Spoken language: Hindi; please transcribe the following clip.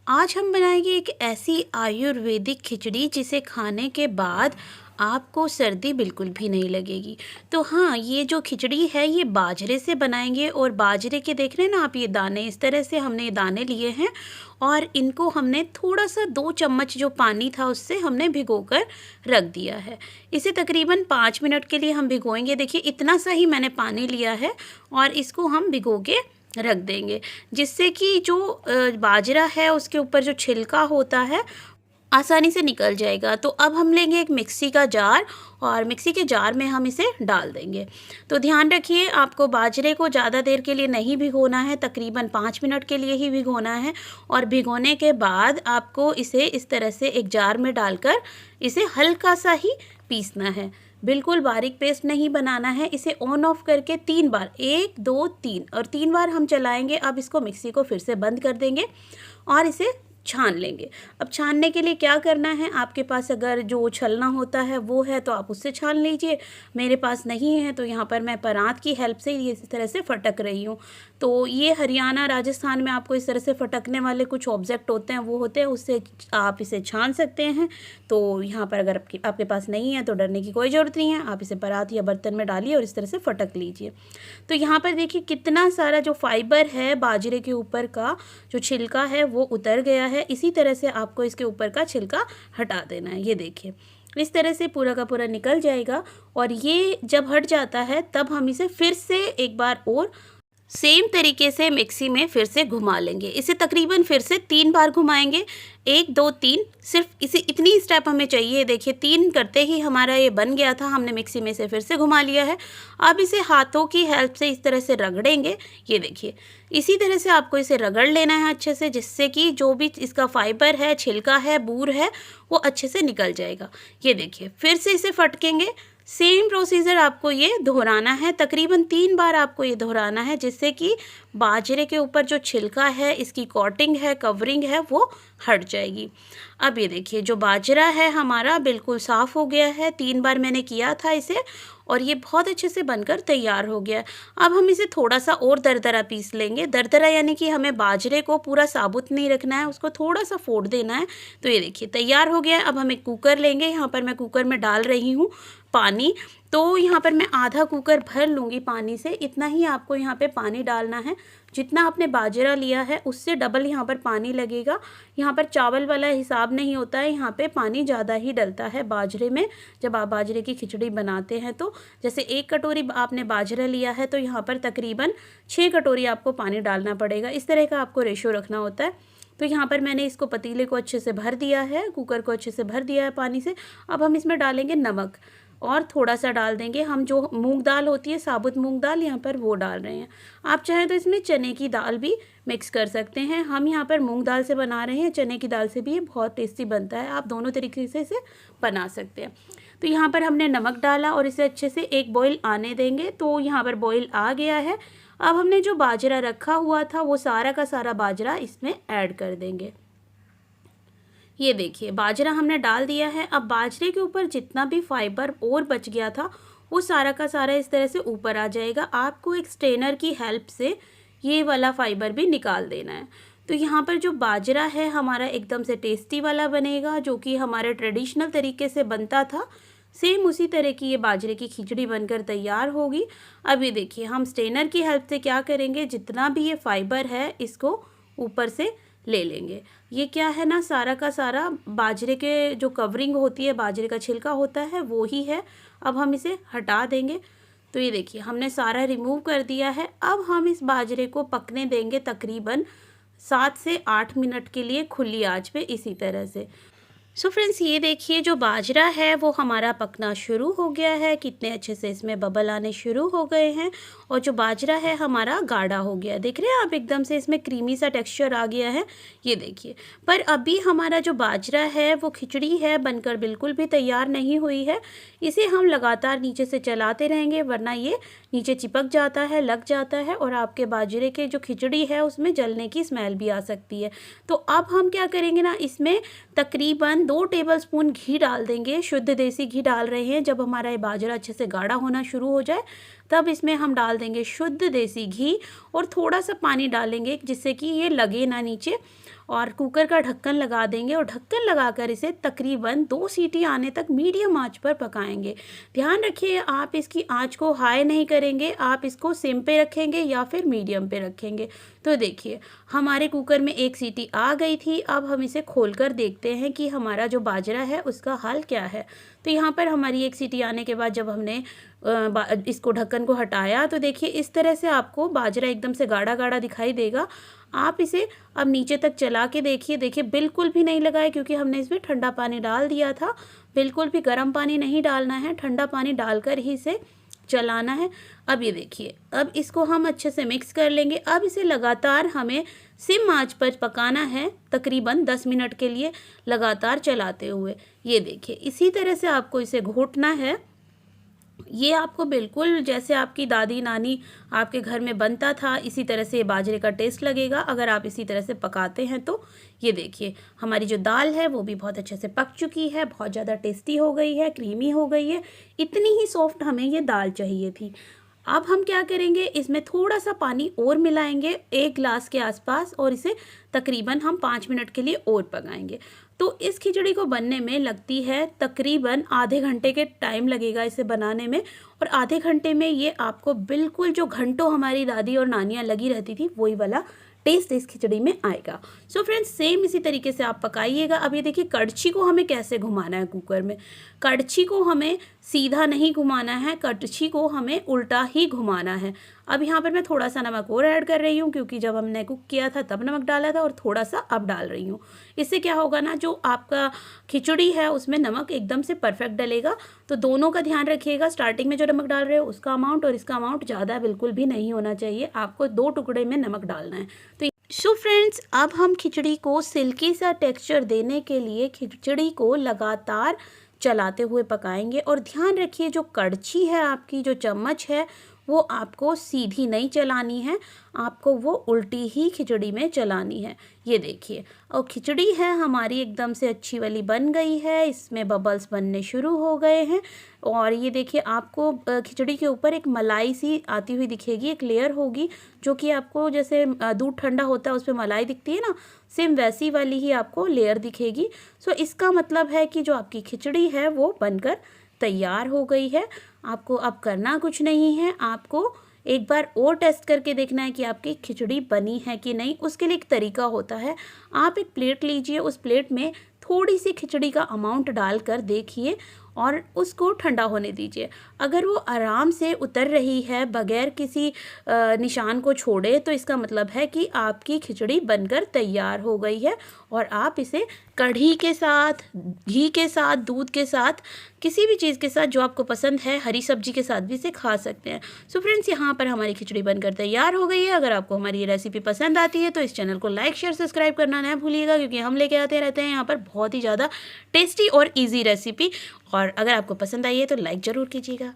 आज हम बनाएंगे एक ऐसी आयुर्वेदिक खिचड़ी जिसे खाने के बाद आपको सर्दी बिल्कुल भी नहीं लगेगी। तो हाँ, ये जो खिचड़ी है ये बाजरे से बनाएंगे और बाजरे के देख रहे हैं ना आप, ये दाने इस तरह से हमने ये दाने लिए हैं और इनको हमने थोड़ा सा 2 चम्मच जो पानी था उससे हमने भिगोकर रख दिया है। इसे तकरीबन 5 मिनट के लिए हम भिगोएंगे। देखिए इतना सा ही मैंने पानी लिया है और इसको हम भिगो के रख देंगे, जिससे कि जो बाजरा है उसके ऊपर जो छिलका होता है आसानी से निकल जाएगा। तो अब हम लेंगे एक मिक्सी का जार और मिक्सी के जार में हम इसे डाल देंगे। तो ध्यान रखिए, आपको बाजरे को ज़्यादा देर के लिए नहीं भिगोना है, तकरीबन 5 मिनट के लिए ही भिगोना है। और भिगोने के बाद आपको इसे इस तरह से एक जार में डालकर इसे हल्का सा ही पीसना है, बिल्कुल बारीक पेस्ट नहीं बनाना है। इसे ऑन ऑफ करके 3 बार, 1 2 3 और 3 बार हम चलाएंगे। अब इसको मिक्सी को फिर से बंद कर देंगे और इसे छान लेंगे। अब छानने के लिए क्या करना है, आपके पास अगर जो छलना होता है वो है तो आप उससे छान लीजिए, मेरे पास नहीं है तो यहाँ पर मैं परात की हेल्प से ये इस तरह से फटक रही हूँ। तो ये हरियाणा राजस्थान में आपको इस तरह से फटकने वाले कुछ ऑब्जेक्ट होते हैं, वो होते हैं, उससे आप इसे छान सकते हैं। तो यहाँ पर अगर आपके पास नहीं है तो डरने की कोई ज़रूरत नहीं है, आप इसे परात या बर्तन में डालिए और इस तरह से फटक लीजिए। तो यहाँ पर देखिए कितना सारा जो फाइबर है बाजरे के ऊपर का जो छिलका है वो उतर गया है। इसी तरह से आपको इसके ऊपर का छिलका हटा देना है। ये देखिए इस तरह से पूरा का पूरा निकल जाएगा और ये जब हट जाता है तब हम इसे फिर से एक बार और सेम तरीके से मिक्सी में फिर से घुमा लेंगे। इसे तकरीबन फिर से 3 बार घुमाएंगे, 1 2 3, सिर्फ इसे इतनी स्टेप हमें चाहिए। देखिए 3 करते ही हमारा ये बन गया था, हमने मिक्सी में से फिर से घुमा लिया है। अब इसे हाथों की हेल्प से इस तरह से रगड़ेंगे। ये देखिए इसी तरह से आपको इसे रगड़ लेना है अच्छे से, जिससे कि जो भी इसका फाइबर है, छिलका है, बूर है, वो अच्छे से निकल जाएगा। ये देखिए फिर से इसे फटकेंगे। सेम प्रोसीजर आपको ये दोहराना है, तकरीबन 3 बार आपको ये दोहराना है, जिससे कि बाजरे के ऊपर जो छिलका है, इसकी कोटिंग है, कवरिंग है, वो हट जाएगी। अब ये देखिए जो बाजरा है हमारा बिल्कुल साफ़ हो गया है, 3 बार मैंने किया था इसे और ये बहुत अच्छे से बनकर तैयार हो गया है। अब हम इसे थोड़ा सा और दरदरा पीस लेंगे। दरदरा यानी कि हमें बाजरे को पूरा साबुत नहीं रखना है, उसको थोड़ा सा फोड़ देना है। तो ये देखिए तैयार हो गया है। अब हम एक कुकर लेंगे, यहाँ पर मैं कुकर में डाल रही हूँ पानी। तो यहाँ पर मैं आधा कुकर भर लूँगी पानी से, इतना ही आपको यहाँ पे पानी डालना है। जितना आपने बाजरा लिया है उससे डबल यहाँ पर पानी लगेगा। यहाँ पर चावल वाला हिसाब नहीं होता है, यहाँ पे पानी ज़्यादा ही डलता है बाजरे में। जब आप बाजरे की खिचड़ी बनाते हैं तो जैसे 1 कटोरी आपने बाजरा लिया है तो यहाँ पर तकरीबन 6 कटोरी आपको पानी डालना पड़ेगा। इस तरह का आपको रेशो रखना होता है। तो यहाँ पर मैंने इसको पतीले को अच्छे से भर दिया है, कुकर को अच्छे से भर दिया है पानी से। अब हम इसमें डालेंगे नमक और थोड़ा सा डाल देंगे हम जो मूंग दाल होती है, साबुत मूंग दाल, यहाँ पर वो डाल रहे हैं। आप चाहें तो इसमें चने की दाल भी मिक्स कर सकते हैं। हम यहाँ पर मूंग दाल से बना रहे हैं, चने की दाल से भी ये बहुत टेस्टी बनता है। आप दोनों तरीके से इसे बना सकते हैं। तो यहाँ पर हमने नमक डाला और इसे अच्छे से एक बॉईल आने देंगे। तो यहाँ पर बॉईल आ गया है। अब हमने जो बाजरा रखा हुआ था वो सारा का सारा बाजरा इसमें ऐड कर देंगे। ये देखिए बाजरा हमने डाल दिया है। अब बाजरे के ऊपर जितना भी फाइबर और बच गया था वो सारा का सारा इस तरह से ऊपर आ जाएगा। आपको एक स्ट्रेनर की हेल्प से ये वाला फाइबर भी निकाल देना है। तो यहाँ पर जो बाजरा है हमारा एकदम से टेस्टी वाला बनेगा, जो कि हमारे ट्रेडिशनल तरीके से बनता था। सेम उसी तरह की ये बाजरे की खिचड़ी बनकर तैयार होगी। अब ये देखिए हम स्ट्रेनर की हेल्प से क्या करेंगे, जितना भी ये फाइबर है इसको ऊपर से ले लेंगे। ये क्या है ना, सारा का सारा बाजरे के जो कवरिंग होती है, बाजरे का छिलका होता है, वो ही है। अब हम इसे हटा देंगे। तो ये देखिए हमने सारा रिमूव कर दिया है। अब हम इस बाजरे को पकने देंगे तकरीबन 7 से 8 मिनट के लिए खुली आंच पे, इसी तरह से। सो फ्रेंड्स ये देखिए जो बाजरा है वो हमारा पकना शुरू हो गया है। कितने अच्छे से इसमें बबल आने शुरू हो गए हैं और जो बाजरा है हमारा गाढ़ा हो गया। देख रहे हैं आप, एकदम से इसमें क्रीमी सा टेक्सचर आ गया है। ये देखिए, पर अभी हमारा जो बाजरा है वो खिचड़ी है बनकर बिल्कुल भी तैयार नहीं हुई है। इसे हम लगातार नीचे से चलाते रहेंगे, वरना ये नीचे चिपक जाता है, लग जाता है और आपके बाजरे के जो खिचड़ी है उसमें जलने की स्मेल भी आ सकती है। तो अब हम क्या करेंगे ना, इसमें तकरीबन 2 टेबलस्पून घी डाल देंगे। शुद्ध देसी घी डाल रहे हैं। जब हमारा ये बाजरा अच्छे से गाढ़ा होना शुरू हो जाए तब इसमें हम डाल देंगे शुद्ध देसी घी और थोड़ा सा पानी डालेंगे जिससे कि ये लगे ना नीचे, और कुकर का ढक्कन लगा देंगे और ढक्कन लगाकर इसे तकरीबन 2 सीटी आने तक मीडियम आंच पर पकाएंगे। ध्यान रखिए आप इसकी आंच को हाई नहीं करेंगे, आप इसको सिम पे रखेंगे या फिर मीडियम पे रखेंगे। तो देखिए हमारे कुकर में 1 सीटी आ गई थी। अब हम इसे खोलकर देखते हैं कि हमारा जो बाजरा है उसका हाल क्या है। तो यहाँ पर हमारी 1 सीटी आने के बाद जब हमने इसको ढक्कन को हटाया तो देखिए इस तरह से आपको बाजरा एकदम से गाढ़ा गाढ़ा दिखाई देगा। आप इसे अब नीचे तक चला के देखिए, देखिए बिल्कुल भी नहीं लगा है क्योंकि हमने इसमें ठंडा पानी डाल दिया था। बिल्कुल भी गर्म पानी नहीं डालना है, ठंडा पानी डालकर ही इसे चलाना है। अब ये देखिए, अब इसको हम अच्छे से मिक्स कर लेंगे। अब इसे लगातार हमें सिम आंच पर पकाना है तकरीबन 10 मिनट के लिए लगातार चलाते हुए। ये देखिए इसी तरह से आपको इसे घोटना है। ये आपको बिल्कुल जैसे आपकी दादी नानी आपके घर में बनता था इसी तरह से बाजरे का टेस्ट लगेगा अगर आप इसी तरह से पकाते हैं तो। ये देखिए हमारी जो दाल है वो भी बहुत अच्छे से पक चुकी है, बहुत ज़्यादा टेस्टी हो गई है, क्रीमी हो गई है। इतनी ही सॉफ्ट हमें ये दाल चाहिए थी। अब हम क्या करेंगे, इसमें थोड़ा सा पानी और मिलाएंगे 1 गिलास के आसपास और इसे तकरीबन हम 5 मिनट के लिए और पकाएंगे। तो इस खिचड़ी को बनने में लगती है तकरीबन आधे घंटे के टाइम लगेगा इसे बनाने में, और आधे घंटे में ये आपको बिल्कुल जो घंटों हमारी दादी और नानियाँ लगी रहती थी वही वाला टेस्ट इस खिचड़ी में आएगा। सो फ्रेंड्स सेम इसी तरीके से आप पकाइएगा। अब ये देखिए कड़छी को हमें कैसे घुमाना है कुकर में। कड़छी को हमें सीधा नहीं घुमाना है, कड़छी को हमें उल्टा ही घुमाना है। अब यहाँ पर मैं थोड़ा सा नमक और ऐड कर रही हूँ क्योंकि जब हमने कुक किया था तब नमक डाला था और थोड़ा सा अब डाल रही हूँ। इससे क्या होगा ना, जो आपका खिचड़ी है उसमें नमक एकदम से परफेक्ट डलेगा। तो दोनों का ध्यान रखिएगा, स्टार्टिंग में जो नमक डाल रहे हो उसका अमाउंट और इसका अमाउंट ज़्यादा बिल्कुल भी नहीं होना चाहिए। आपको 2 टुकड़े में नमक डालना है। तो फ्रेंड्स अब हम खिचड़ी को सिल्की सा टेक्सचर देने के लिए खिचड़ी को लगातार चलाते हुए पकाएंगे। और ध्यान रखिए जो कड़छी है आपकी, जो चम्मच है, वो आपको सीधी नहीं चलानी है, आपको वो उल्टी ही खिचड़ी में चलानी है। ये देखिए और खिचड़ी है हमारी एकदम से अच्छी वाली बन गई है, इसमें बबल्स बनने शुरू हो गए हैं। और ये देखिए आपको खिचड़ी के ऊपर एक मलाई सी आती हुई दिखेगी, एक लेयर होगी जो कि आपको जैसे दूध ठंडा होता है उसमें मलाई दिखती है ना, सेम वैसी वाली ही आपको लेयर दिखेगी। सो इसका मतलब है कि जो आपकी खिचड़ी है वो बनकर तैयार हो गई है। आपको अब करना कुछ नहीं है, आपको एक बार और टेस्ट करके देखना है कि आपकी खिचड़ी बनी है कि नहीं। उसके लिए एक तरीका होता है, आप एक प्लेट लीजिए, उस प्लेट में थोड़ी सी खिचड़ी का अमाउंट डालकर देखिए और उसको ठंडा होने दीजिए। अगर वो आराम से उतर रही है बगैर किसी निशान को छोड़े तो इसका मतलब है कि आपकी खिचड़ी बनकर तैयार हो गई है और आप इसे कढ़ी के साथ, घी के साथ, दूध के साथ, किसी भी चीज़ के साथ जो आपको पसंद है, हरी सब्जी के साथ भी इसे खा सकते हैं। सो फ्रेंड्स यहाँ पर हमारी खिचड़ी बनकर तैयार हो गई है। अगर आपको हमारी ये रेसिपी पसंद आती है तो इस चैनल को लाइक, शेयर, सब्सक्राइब करना ना भूलिएगा क्योंकि हम लेके आते रहते हैं यहाँ पर बहुत ही ज़्यादा टेस्टी और ईजी रेसिपी। और अगर आपको पसंद आई है तो लाइक ज़रूर कीजिएगा।